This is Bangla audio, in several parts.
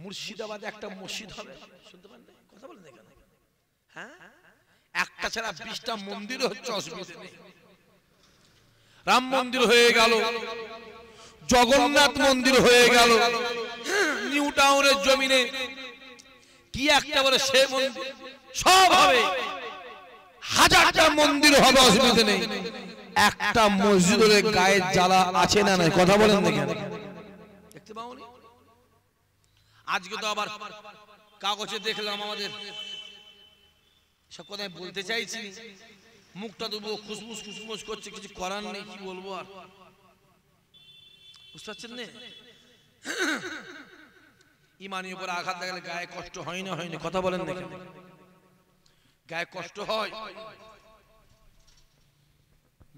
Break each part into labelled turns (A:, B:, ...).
A: মুর্শিদাবাদে একটা মসজিদ হবে, শুনতে পারেন কথা বলেন এখানে, হ্যাঁ একটা ছাড়া 20টা মন্দির হচ্ছে, অসুবিধা নেই। রাম মন্দির হয়ে গেল, জগন্নাথ মন্দির হয়ে গেল, নিউ টাউনের জমিনে কি একটা বলে সে মন্দির, সব হবে, হাজারটা মন্দির হবে, অসুবিধা নেই। একটা মসজিদের গায়ে জ্বালা আছে না নাই, কথা বলেন দেখেন, দেখতে পাওনি? আজকে তো আবার কাগজে দেখলাম, আমাদের সব কথাই বলতে চাইছি, মুখটা দেবো খুশমুস খুশমুস করছে, কিছু করার নেই, কি বলবো আর, বুঝতে পারছেন না? ইমানের উপর আঘাত লাগলে গায়ে কষ্ট হয় না, হয় না, কথা বলেন দেখেন, গায়ে কষ্ট হয়।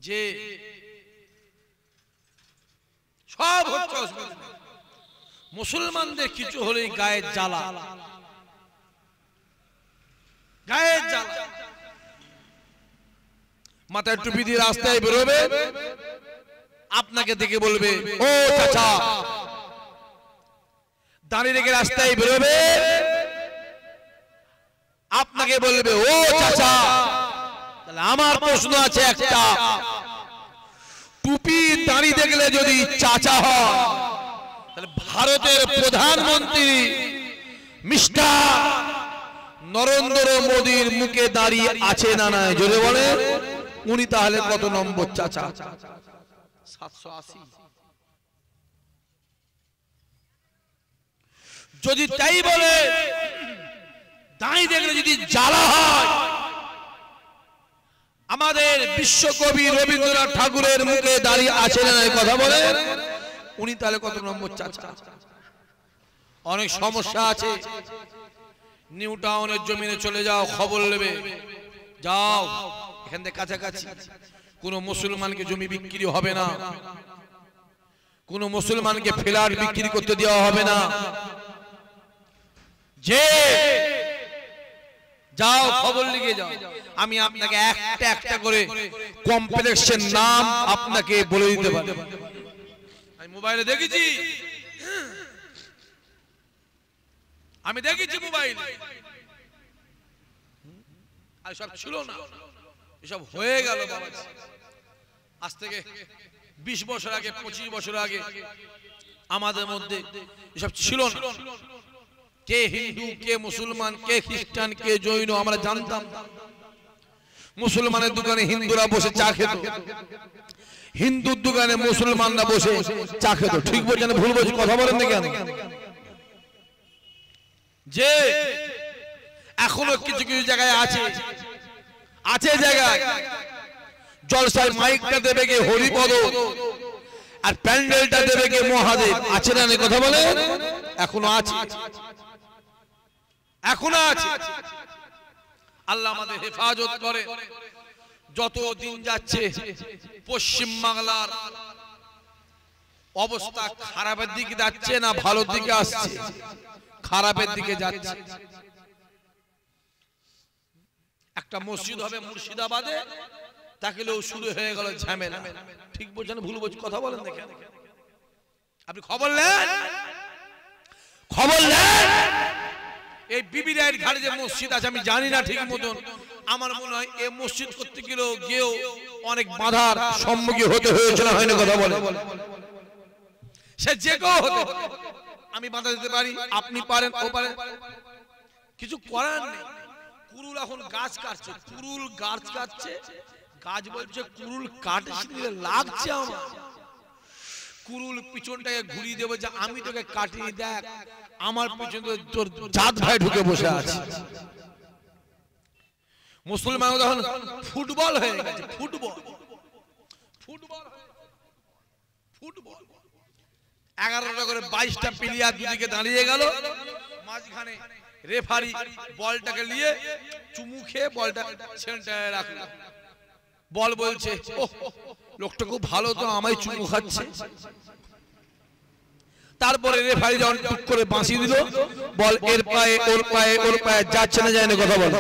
A: যে সব হচ্ছে অসুবিধা, মুসলমানদের কিছু হলেই গায়ের জ্বালা, গায়ের জ্বালা। মাথায় টুপি দিয়ে রাস্তায় বেরোবে, আপনাকে দেখে বলবে ও চাচা, দাঁড়িয়ে রেখে রাস্তায় বেরোবে, আপনাকে বলবে ও চাচা। তাহলে আমার প্রশ্ন আছে একটা, টুপি দাঁড়ি দেখলে যদি চাচা হয়, তাহলে ভারতের প্রধানমন্ত্রী মিস্টার নরেন্দ্র মোদীর মুখে দাঁড়িয়ে আছে না নাই, জোরে বলে, উনি তাহলে কত নম্বর চাচা? 780। যদি তাই বলে, দাঁড়িয়ে দেখলে যদি জ্বালা হয়, আমাদের বিশ্বকবি রবীন্দ্রনাথ ঠাকুরের মুখে দাঁড়িয়ে আছে না নাই, কথা বলে, উনি তাহলে কত নম্বর চাচা? অনেক সমস্যা আছে, নিউ টাউনের জমিনে চলে যাও, খবর নেবে, যাও এখান থেকে কাছাকাছি, কোন মুসলমানকে জমি বিক্রি হবে না, কোন মুসলমানকে ফ্ল্যাট বিক্রি করতে দেওয়া হবে না, যে যাও খবর লিখে যাও। আমি আপনাকে একটা একটা করে কমপ্লেক্সের নাম আপনাকে বলে দিতে পারি, আমি মোবাইলে দেখেছি, আমি দেখেছি মোবাইলে, আর সব ছিল না, এসব হয়ে গেল বাবা। আজ থেকে 20 বছর আগে, 25 বছর আগে আমাদের মধ্যে এসব ছিল না। কে হিন্দু, কে মুসলমান, কে খ্রিস্টান, কে জৈন আমরা জানতাম। মুসলমানের দোকানে হিন্দুরা বসে চা খেত, হিন্দুর দোকানে মুসলমানরা বসে চা খেত, ঠিক বলছেন ভুল বলছি, কথা বলেন না কেন? যে এখনো কিছু কিছু জায়গায় আছে, আছে জায়গায় জলসায় মাইকটা দেবে কে হরিপদ, আর প্যান্ডেলটা দেবে কে মহাদেব, আছে না? কথা বলে, এখনো আছে, এখনো আছে। আল্লাহ আমাদের হেফাজত করে। যত দিন যাচ্ছে পশ্চিম বাংলার অবস্থা খারাপের দিকে যাচ্ছে না ভালোর দিকে আসছে? খারাপের দিকে যাচ্ছে। একটা মসজিদ হবে মুর্শিদাবাদে, তাকেও শুরু হয়ে গেল ঝামেলা, ঠিক বলছেন ভুল বলছি, কথা বলেন না কেন? আপনি খবর নেন, খবর নেন। এই বিবি রায়ের ঘাটে যে মসজিদ আছে, আমি জানি না ঠিক মতন, আমার মনে হয় এই মসজিদ করতে গিয়েও অনেক বাধার সম্মুখীন হতে হয়েছিল, হয় না? কথা বলে, সে যে কেউ হতে, আমি বাধা দিতে পারি, আপনি পারেন, ও পারেন, কিছু করার নেই। কুরুল এখন গাছ কাটছে, কুরুল গাছ কাটছে, গাছ বলছে কুরুল কাটছে লাগছে আমার, কুরুল পিছনটাকে ঘুরিয়ে দেবো যে আমি তোকে কাটিয়ে দেখ, আমার পিছনে তোর জাত ভাই ঢুকে বসে আছে। মুসলমান তখন ফুটবল হয়ে গেছে, ফুটবল, ফুটবল, ফুটবল। 11টা করে 22টা প্লেয়ার দুদিকে দাঁড়িয়ে গেল, মাঝখানে রেফারি বলটাকে নিয়ে চুমু খেয়ে বলটা সেন্টারে রাখলো। বল বলছে লোকটা খুব ভালো তো, আমায় চুমু খাচ্ছে। তারপরে রেফারি যখন টুক করে বাঁশি দিল, বল এর পায়ে ওর পায়ে ওর পায়ে যাচ্ছে না যায় না, কথা বল,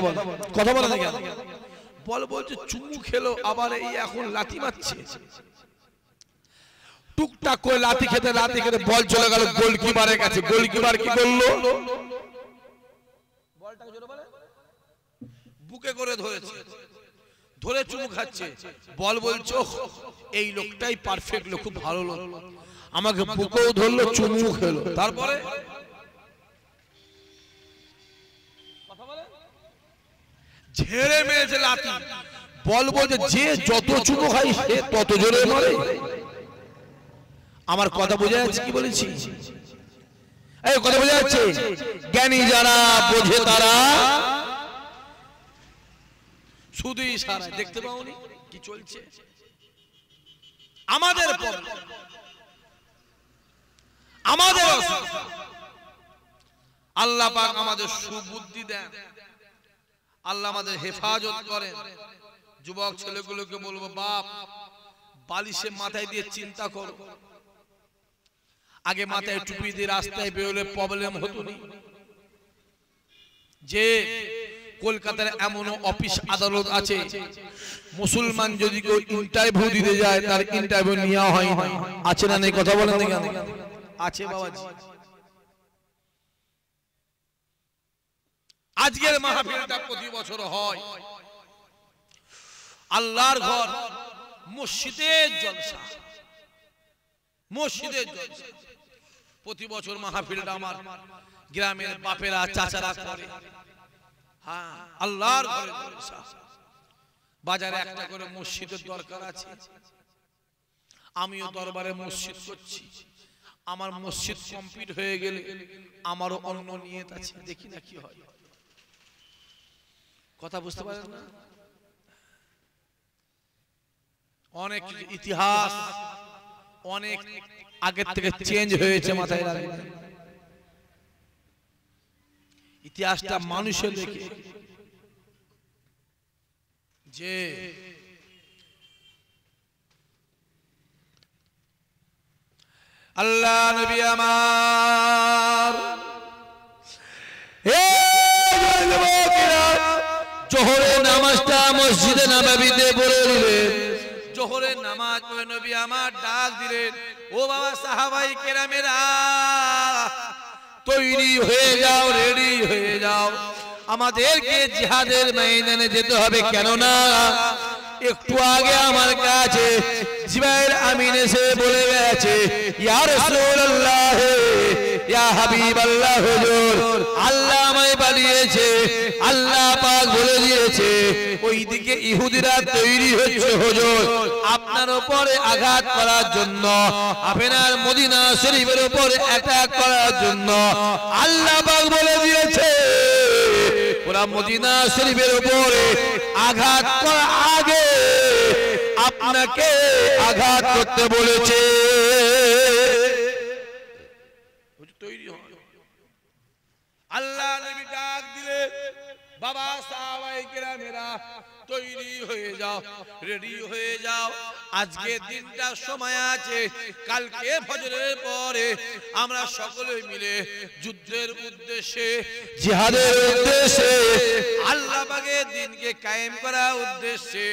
A: কথা বলে না কেন? বল বলছে চুমু খেলো, আবার এই এখন লাথি মারছে। টুকটাক করে লাথি খেতে বল চলে গেল গোলকিপারের কাছে। গোলকিপার কি করলো? বলটাকে জোরে বলে বুকে করে ধরেছে, ধরে চুমু খাচ্ছে। বল বলছো এই লোকটাই পারফেক্ট লোক, খুব ভালো লোক, আমাকে বুকেও ধরলো চুমু খেলো। তারপরে ঝেড়ে মেরেছে লাথি। বলবো যে যত চুমু খাই সে তত জোরে মারে। আমার কথা বোঝা যাচ্ছে কি বলেছি? এই কথা বোঝা যাচ্ছে? জ্ঞানী যারা বোঝে তারা শুধু ইশারা। দেখতে পাওনি কি চলছে আমাদের পর? আমাদের আল্লাহ পাক আমাদের সুবুদ্ধি দেন, আল্লাহ আমাদের হেফাজত করেন। যুবক ছেলেগুলোকে বলবো, বাপ বালিশে মাথায় দিয়ে চিন্তা করো। আগে মাথায় টুপি দিয়ে রাস্তায় বেরোলে প্রবলেম হতো না। যে কলকাতার এমন অফিস আদালত আছে, মুসলমান যদি কেউ ইন্টারভিউ দিতে যায় তার ইন্টারভিউ নেওয়া হয় না। আছে না নেই? কথা বলেন না কেন? আছে বাবাজি। আজকের মাহফিলটা প্রতি বছর হয়। আল্লাহর ঘর, মসজিদের জলসা, মসজিদের জলসা। প্রতি বছর মাহফিলটা আমার গ্রামের বাপেরা চাচারা করে। হ্যাঁ, আল্লাহর ঘরে জলসা। বাজারে একটা করে মসজিদের দরকার আছে। আমিও দরবারে মসজিদ করছি। আমার মসজিদ কমপ্লিট হয়ে গেলে আমারও অন্য নিয়ত আছে, দেখি না কি হয়। কথা বুঝতে পারেন না? অনেক ইতিহাস অনেক আগের থেকে চেঞ্জ হয়েছে, মাথায় রাখবেন। ইতিহাসটা মানুষের দেখে যে আল্লাহ নবী আমার জোহরের নামাজটা মসজিদে নববীতে পড়ে দিলেন। জোহরের নামাজ পড়ে নবী আমার ডাক দিলেন, ও বাবা সাহাবাই কেরামেরা তৈরি হয়ে যাও, রেডি হয়ে যাও, আমাদেরকে জিহাদের ময়দানে যেতে হবে। কেননা একটু আগে আমার কাছে জিবরাইল আমিন এসে বলে গেছে, ইয়া রাসূলুল্লাহ, ইয়া হাবিবাল্লাহ, হুজুর আল্লাহ আমায় পাঠিয়েছে, আল্লাহ পাক বলে দিয়েছে ওইদিকে ইহুদিরা তৈরি হচ্ছে হুজুর আপনার উপরে আঘাত করার জন্য, আপনার মদিনা শরীফের উপরে অ্যাটাক করার জন্য। আল্লাহ পাক বলে দিয়েছে ওরা মদিনা শরীফের উপরে আঘাত করার আগে আপনাকে আঘাত করতে বলেছে। তৈরি হন। আল্লাহ নবী ডাক দিলে, বাবা সাহাবায়ে কেরামেরা তৈরি হয়ে যাও, রেডি হয়ে যাও, আজকে দিনটা সময় আছে, কালকে ফজরের পরে আমরা সকলে মিলে যুদ্ধের উদ্দেশ্যে, জিহাদের উদ্দেশ্যে, আল্লাহ পাকের দ্বীনকে কায়েম করার উদ্দেশ্যে,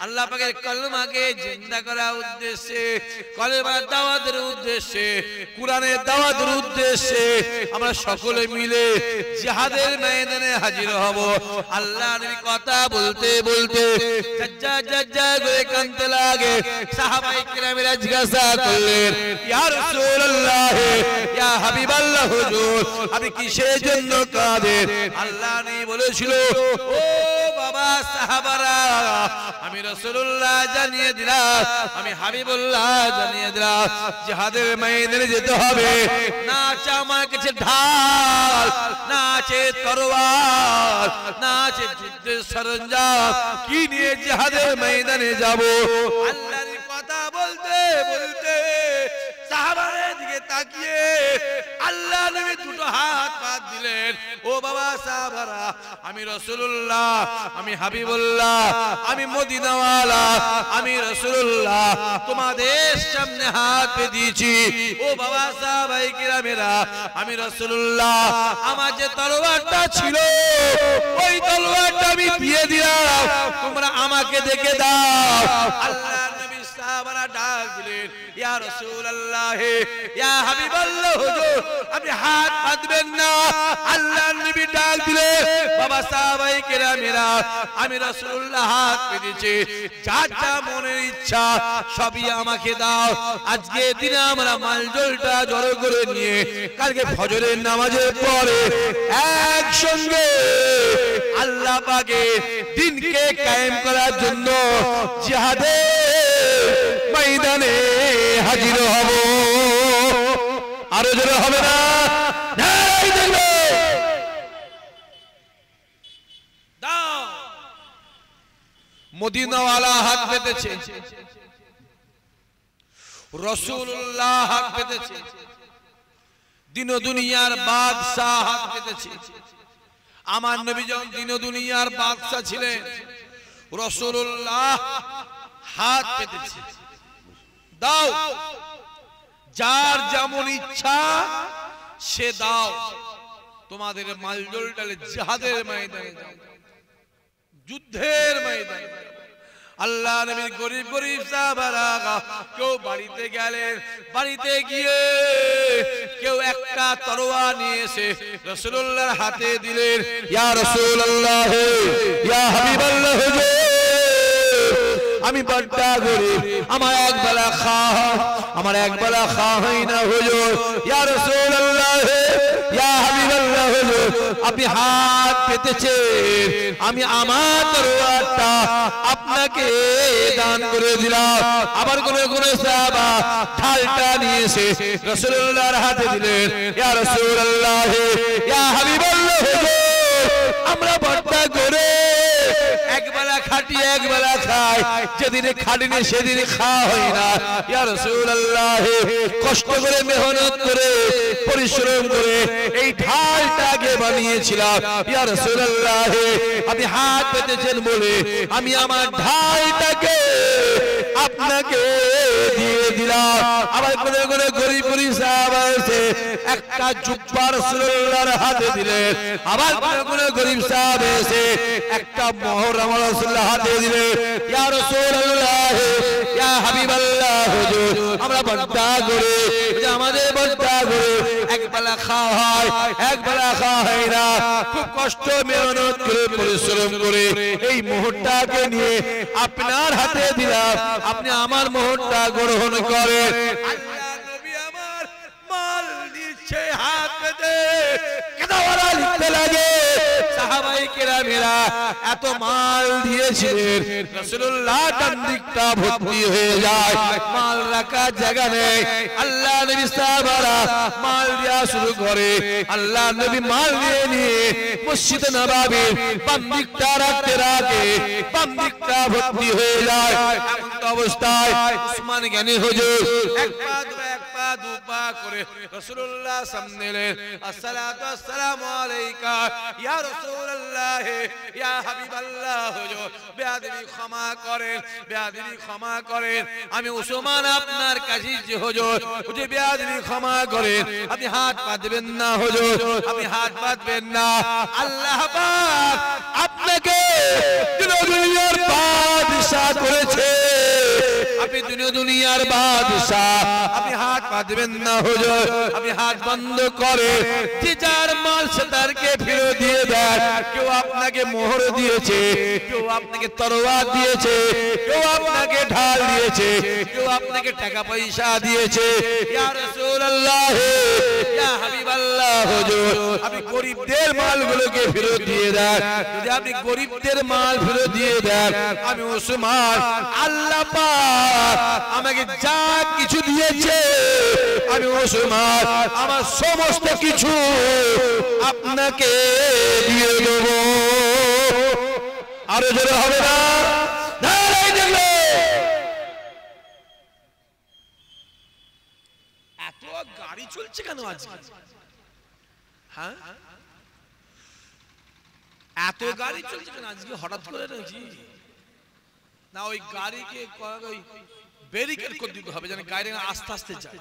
A: আল্লাহ পাকের কলমাকে জিন্দা করার উদ্দেশ্যে, কলেমার দাওয়াতের উদ্দেশ্যে, কুরআনের দাওয়াতের উদ্দেশ্যে আমরা সকলে মিলে জিহাদের ময়দানে হাজির হব। আল্লাহ নবী কথা বলতে বলতে জাজ্জা করে কাঁদতে লাগে। সাহাবায়ে কেরামেরা জিজ্ঞাসা করলেন, ইয়া রাসূলুল্লাহ, ইয়া হাবিবাল্লাহ, হুজুর আপনি কিসের জন্য কাঁদেন? আল্লাহ নবী বলেছিল, ও বাবা সাহাবারা, আমি রাসূলুল্লাহ জানিয়ে দিলাম, আমি হাবিবুল্লাহ জানিয়ে দিলাম, জিহাদের ময়দানে যেতে হবে। না আছে আমার কাছে ঢাল, না আছে তরোয়ার, না আছে যুদ্ধের সরঞ্জাম, কি নিয়ে জিহাদের ময়দানে যাব? আল্লাহর কথা বলতে বলতে সাহাবাদের দিকে তাকিয়ে আল্লাহ নবী দুটো হাত পাত দিলেন, ও বাবা সাহাবারা, আমি রাসূলুল্লাহ, আমি হাবিবুল্লাহ, আমি মদিনাওয়ালা, আমি রাসূলুল্লাহ তোমাদের সামনে হাত পেতে দিয়েছি। ও বাবা সাহাবায়ে কেরামেরা, আমি রাসূলুল্লাহ, আমার যে তরবারটা ছিল ওই তরবারটা আমি দিয়ে দিলাম, তোমরা আমাকে দেখে দাও। আল্লাহ নবী সাহাবারা ডাক দিলেন, ইয়া রাসূলুল্লাহ ইয়া হাবিবাল্লাহ হুজুর আপনি হাত পাতবেন না। আল্লাহর নবী ডাক দিলে বাবা সাহাবায়ে কেরামেরা আমি রাসূলুল্লাহ হাত পেতেছি, যার যা মনের ইচ্ছা সবই আমাকে দাও। আজকে দিনে আমরা মালজলটা জড়ো করে নিয়ে কালকে ফজরের নামাজের পরে একসঙ্গে আল্লাহ পাকের দিনকে কায়েম করার জন্য জিহাদের ময়দানে হাজির হব। আরো জোরে হবে না? দাও। মদিনাওয়ালা হাত পেতেছে, রাসূলুল্লাহ হাত পেতেছে, দিন ও দুনিয়ার বাদশা হাত পেতেছে। আমার নবী যখন দিন ও দুনিয়ার বাদশা ছিলেন, রাসূলুল্লাহ হাত পেতেছে। দাও, যার যেমন ইচ্ছা সে দাও। তোমাদের মালজল ডালে জিহাদের ময়দানে যাও, যুদ্ধের ময়দানে। আল্লাহ নবীর গরিব গরিব সাহাবারা কেউ বাড়িতে গেলেন, বাড়িতে গিয়ে কেউ একটা তরোয়ার নিয়ে এসে রাসূলুল্লাহর হাতে দিলেন। ইয়া রাসূলুল্লাহ ইয়া হাবিবাল্লাহ হুজুর আমি বড়টা গরিব, আমার একবেলা খাওয়া আমার একবেলা খাওয়া হয় না হুজুর। ইয়া রাসূলুল্লাহ ইয়া হাবিবাল্লাহ হুজুর আপনি হাত পেতেছেন, আমি আমার তরোয়ারটা আপনাকে দান করে দিলাম। আবার কোন কোন সাহাবা ঢালটা নিয়ে এসে রাসূলুল্লাহর হাতে দিলেন। ইয়া রাসূলুল্লাহ ইয়া হাবিবাল্লাহ হুজুর আমরা বড়টা করে একবেলা খাটি একবেলা খাই, যেদিনে খাটিনি সেদিনে খাওয়া হয় না। ইয়া রাসূলুল্লাহ কষ্ট করে মেহনত করে পরিশ্রম করে এই ঢালটাকে বানিয়েছিলাম। ইয়া রাসূলুল্লাহ আপনি হাত পেতেছেন বলে আমি আমার ঢালটাকে আপনাকে দিয়ে দিলাম। আবার কোন কোন গরিব গরিব সাহাবা এসে একটা জুব্বা রাসূলুল্লাহর হাতে দিলেন। আবার কোন কোন গরিব সাহাবা এসে একটা মোহর আমার রাসূলুল্লাহর হাতে দিলেন। ইয়া রাসূলুল্লাহ ইয়া হাবিবাল্লাহ হুজুর আমরা বড়টা করে আমাদের বড়টা করে একবেলা খাওয়া হয় একবেলা খাওয়া হয় না, খুব কষ্ট মেহনত করে পরিশ্রম করে এই মোহরটাকে নিয়ে আপনার হাতে দিলাম, আপনি আমার মোহরটা গ্রহণ করেন। আল্লাহ নবী আমার মাল নিচ্ছে হাত পেতে কেদাওয়ারা লিখতে লাগে। সাহাবায়ে কেরামেরা এত মাল দিয়েছিলেন, রাসূলুল্লাহ ডান দিকটা ভর্তি হয়ে যায়, মাল রাখার জায়গা নেই। আল্লাহ নবী সাহাবারা মাল দেওয়া শুরু করে। আল্লাহ নবী মাল নিয়ে মসজিদ নববীর বাম দিকটা রাখতে রাখে বাম দিকটা ভর্তি হয়ে যায়। এমন অবস্থায় উসমান গনি হুজুর এক পা দু পা করে রাসূলুল্লাহ সামনে এলেন। আসসালাতু আসসালামু আলাইকা ইয়া রাসূলুল্লাহ ইয়া হাবিবাল্লাহ হুজুর বেয়াদবি ক্ষমা করেন, বেয়াদবি ক্ষমা করেন, আমি উসমান আপনার কাছে যে হুজুর মুঝে বেয়াদবি ক্ষমা করেন, আপনি হাত পাতবেন না হুজুর, আপনি হাত পাতবেন না। আল্লাহ পাক আপনাকে দুনিয়ার বাদশা করেছে, আপনি দুনিয়ার বাদশা, আপনি হাত পাতবেন না হুজুর, আপনি হাত বন্ধ করে যে যার মাল সে তারকে ফেরত দিয়ে দেন। কেউ আপনাকে মোহর দিয়েছে, কেউ আপনাকে তরোয়ার দিয়েছে, কেউ আপনাকে ঢাল দিয়েছে, কেউ আপনাকে টাকা পয়সা দিয়েছে। ইয়া রাসূলুল্লাহ ইয়া হাবিবাল্লাহ হুজুর আপনি গরিবদের মালগুলোকে ফেরত দিয়ে দেন। যদি আপনি গরিবদের মাল ফেরত দিয়ে দেন, আমি উসমান আল্লাহ পাক আমাকে যা কিছু দিয়েছে আমি উসমান আমার সমস্ত কিছু আপনাকে দিয়ে দেব। আরো জোরে হবে না? এত গাড়ি চলছে কেন আজকে? হ্যাঁ এত গাড়ি চলছে কেন আজকে হঠাৎ করে নাকি? না ওই গাড়িকে ওই ব্যারিকেড করে দিতে হবে যেন গাড়ি আস্তে আস্তে যায়।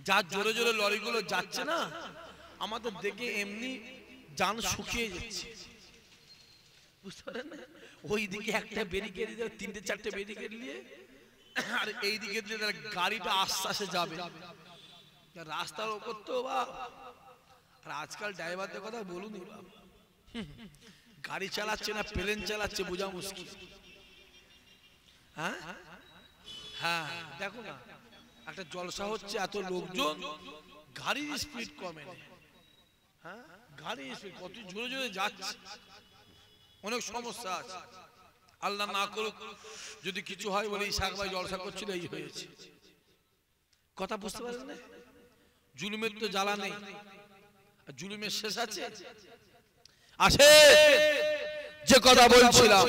A: যা জোরে জোরে লরিগুলো যাচ্ছে না আমাদের দেখে এমনি জান শুকিয়ে যাচ্ছে, বুঝতে পারেন না? ওই দিকে একটা ব্যারিকেড দিয়ে তিনটে চারটে ব্যারিকেড নিয়ে আর এই দিকে গাড়িটা আস্তে আস্তে যাবে রাস্তার উপর তো বাপ। আর আজকাল ড্রাইভারদের কথা বলুন, গাড়ি চালাচ্ছে না প্লেন চালাচ্ছে বোঝা মুশকিল। হ্যাঁ হ্যাঁ দেখো না, একটা জলসা হচ্ছে, এত লোকজন, গাড়ির স্পিড কমে না। হ্যাঁ গাড়ি স্পিড কত জোরে জোরে যাচ্ছে, অনেক সমস্যা আছে। আল্লাহ না করুক যদি কিছু হয় বলে ইসাক ভাই জলসা করছিল, এই হয়েছে। কথা বুঝতে পারেন না? জুলুমের তো জ্বালা নেই, জুলুমের শেষ আছে। আসে যে কথা বলছিলাম,